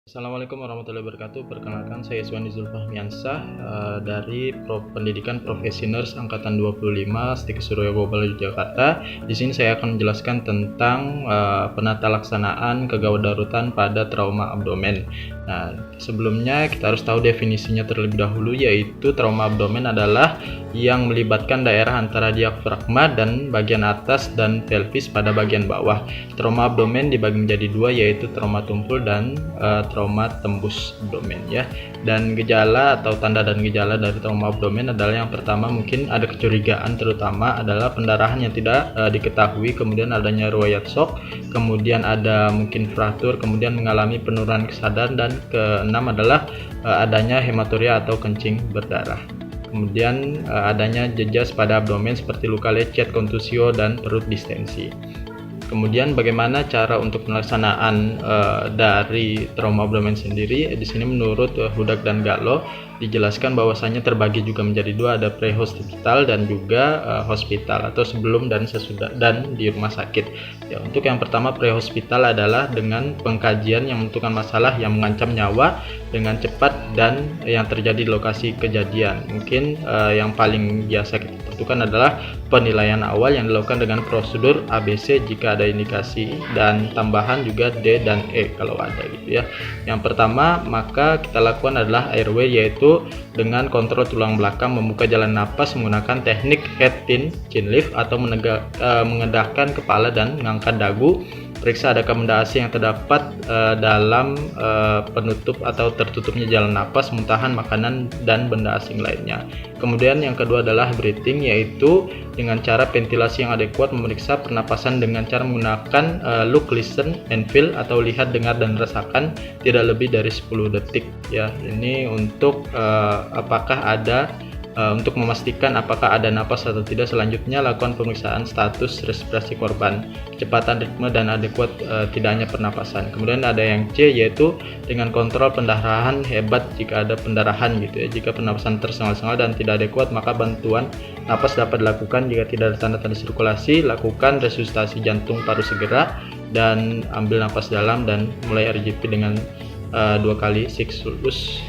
Assalamualaikum warahmatullahi wabarakatuh. Perkenalkan saya Iswandi Zulfahmiansah dari Pendidikan Profesi Nurse Angkatan 25 STIK Surya Global Yogyakarta. Di sini saya akan menjelaskan tentang penata laksanaan kegawat darurat pada trauma abdomen. Nah, sebelumnya kita harus tahu definisinya terlebih dahulu, yaitu trauma abdomen adalah yang melibatkan daerah antara diafragma dan bagian atas dan pelvis pada bagian bawah. Trauma abdomen dibagi menjadi dua, yaitu trauma tumpul dan trauma tembus abdomen ya. Dan gejala atau tanda dan gejala dari trauma abdomen adalah yang pertama mungkin ada kecurigaan, terutama adalah pendarahan yang tidak diketahui, kemudian adanya riwayat shock, kemudian ada mungkin fraktur, kemudian mengalami penurunan kesadaran, dan keenam adalah adanya hematuria atau kencing berdarah. Kemudian adanya jejas pada abdomen seperti luka lecet, kontusio, dan perut distensi. Kemudian bagaimana cara untuk pelaksanaan dari trauma abdomen sendiri? Di sini menurut Hudak dan Gallo dijelaskan bahwasanya terbagi juga menjadi dua, ada pre-hospital dan juga hospital atau sebelum dan sesudah dan di rumah sakit. Ya, untuk yang pertama pre-hospital adalah dengan pengkajian yang menentukan masalah yang mengancam nyawa dengan cepat dan yang terjadi di lokasi kejadian. Mungkin yang paling biasa kita tentukan adalah penilaian awal yang dilakukan dengan prosedur ABC jika ada indikasi, dan tambahan juga D dan E kalau ada gitu ya. Yang pertama maka kita lakukan adalah airway, yaitu dengan kontrol tulang belakang, membuka jalan napas menggunakan teknik head chin lift atau mengedahkan kepala dan mengangkat dagu. Periksa adakah benda asing yang terdapat dalam penutup atau tertutupnya jalan napas, muntahan, makanan, dan benda asing lainnya. Kemudian yang kedua adalah breathing, yaitu dengan cara ventilasi yang adekuat, memeriksa pernapasan dengan cara menggunakan look, listen, and feel atau lihat, dengar, dan rasakan tidak lebih dari 10 detik ya. Ini untuk apakah ada untuk memastikan apakah ada napas atau tidak. Selanjutnya lakukan pemeriksaan status respirasi korban, kecepatan ritme, dan adekuat tidaknya pernapasan. Kemudian ada yang C, yaitu dengan kontrol pendarahan hebat jika ada pendarahan gitu ya. Jika pernapasan tersengal-sengal dan tidak adekuat, maka bantuan napas dapat dilakukan. Jika tidak ada tanda-tanda sirkulasi, lakukan resusitasi jantung paru segera dan ambil napas dalam dan mulai RGP dengan 2 kali siksulus.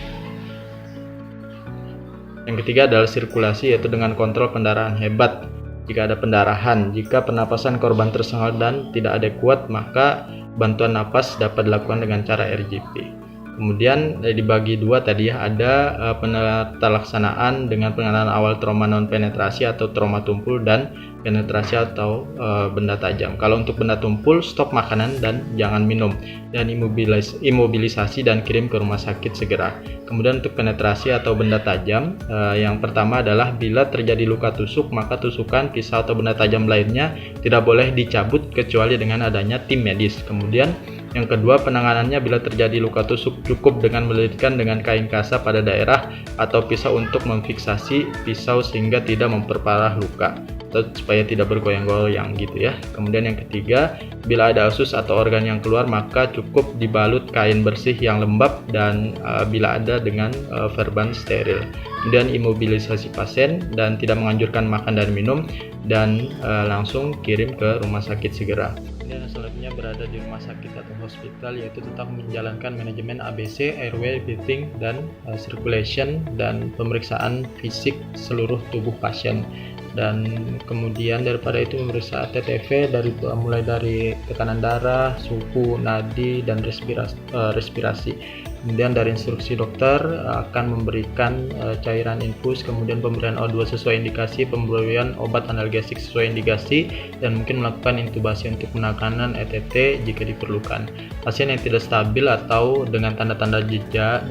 Yang ketiga adalah sirkulasi, yaitu dengan kontrol pendarahan hebat jika ada pendarahan. Jika pernapasan korban tersengal dan tidak adekuat, maka bantuan napas dapat dilakukan dengan cara RGP. Kemudian dibagi dua tadi ya, ada penata laksanaan dengan pengenalan awal trauma non penetrasi atau trauma tumpul, dan penetrasi atau benda tajam. Kalau untuk benda tumpul, stop makanan dan jangan minum, dan imobilisasi dan kirim ke rumah sakit segera. Kemudian untuk penetrasi atau benda tajam, yang pertama adalah bila terjadi luka tusuk, maka tusukan, pisau, atau benda tajam lainnya tidak boleh dicabut kecuali dengan adanya tim medis. Kemudian yang kedua, penanganannya bila terjadi luka tusuk cukup dengan melilitkan dengan kain kasa pada daerah atau pisau untuk memfiksasi pisau sehingga tidak memperparah luka atau supaya tidak bergoyang-goyang gitu ya. Kemudian yang ketiga, bila ada usus atau organ yang keluar, maka cukup dibalut kain bersih yang lembab dan bila ada dengan perban steril. Kemudian imobilisasi pasien dan tidak menganjurkan makan dan minum, dan langsung kirim ke rumah sakit segera. Dan selanjutnya berada di rumah sakit atau hospital, yaitu tetap menjalankan manajemen ABC, airway, breathing, dan circulation, dan pemeriksaan fisik seluruh tubuh pasien. Dan kemudian daripada itu memeriksa TTV mulai dari tekanan darah, suhu, nadi, dan respirasi. Kemudian dari instruksi dokter akan memberikan cairan infus, kemudian pemberian O2 sesuai indikasi, pemberian obat analgesik sesuai indikasi, dan mungkin melakukan intubasi untuk penekanan ETT jika diperlukan. Pasien yang tidak stabil atau dengan tanda-tanda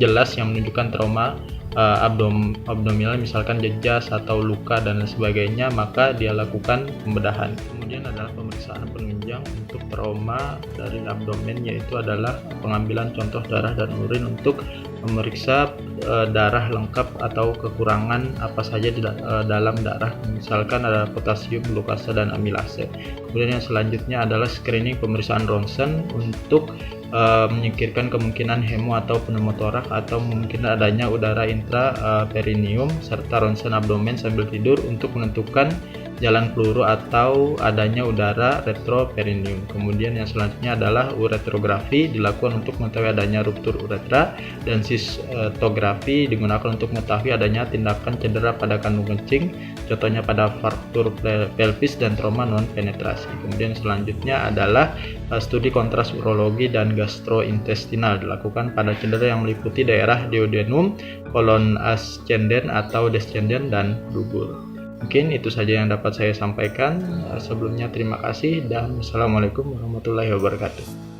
jelas yang menunjukkan trauma abdominal, misalkan jejas atau luka dan sebagainya, maka dia lakukan pembedahan. Kemudian adalah pemeriksaan penunjang untuk trauma dari abdomen, yaitu adalah pengambilan contoh darah dan urin untuk memeriksa darah lengkap atau kekurangan apa saja di dalam darah, misalkan ada potasium, glukasa, dan amilase. Kemudian yang selanjutnya adalah screening pemeriksaan ronsen untuk menyingkirkan kemungkinan hemo atau pneumotorak atau mungkin adanya udara intraperineum, serta ronsen abdomen sambil tidur untuk menentukan jalan peluru atau adanya udara retroperineum. Kemudian yang selanjutnya adalah ureterografi, dilakukan untuk mengetahui adanya ruptur uretra, dan sistografi digunakan untuk mengetahui adanya tindakan cedera pada kandung kencing, contohnya pada fraktur pelvis dan trauma non penetrasi. Kemudian selanjutnya adalah studi kontras urologi dan gastrointestinal, dilakukan pada cedera yang meliputi daerah duodenum, kolon ascendens atau descendens, dan dubur. Mungkin itu saja yang dapat saya sampaikan. Sebelumnya terima kasih dan wassalamualaikum warahmatullahi wabarakatuh.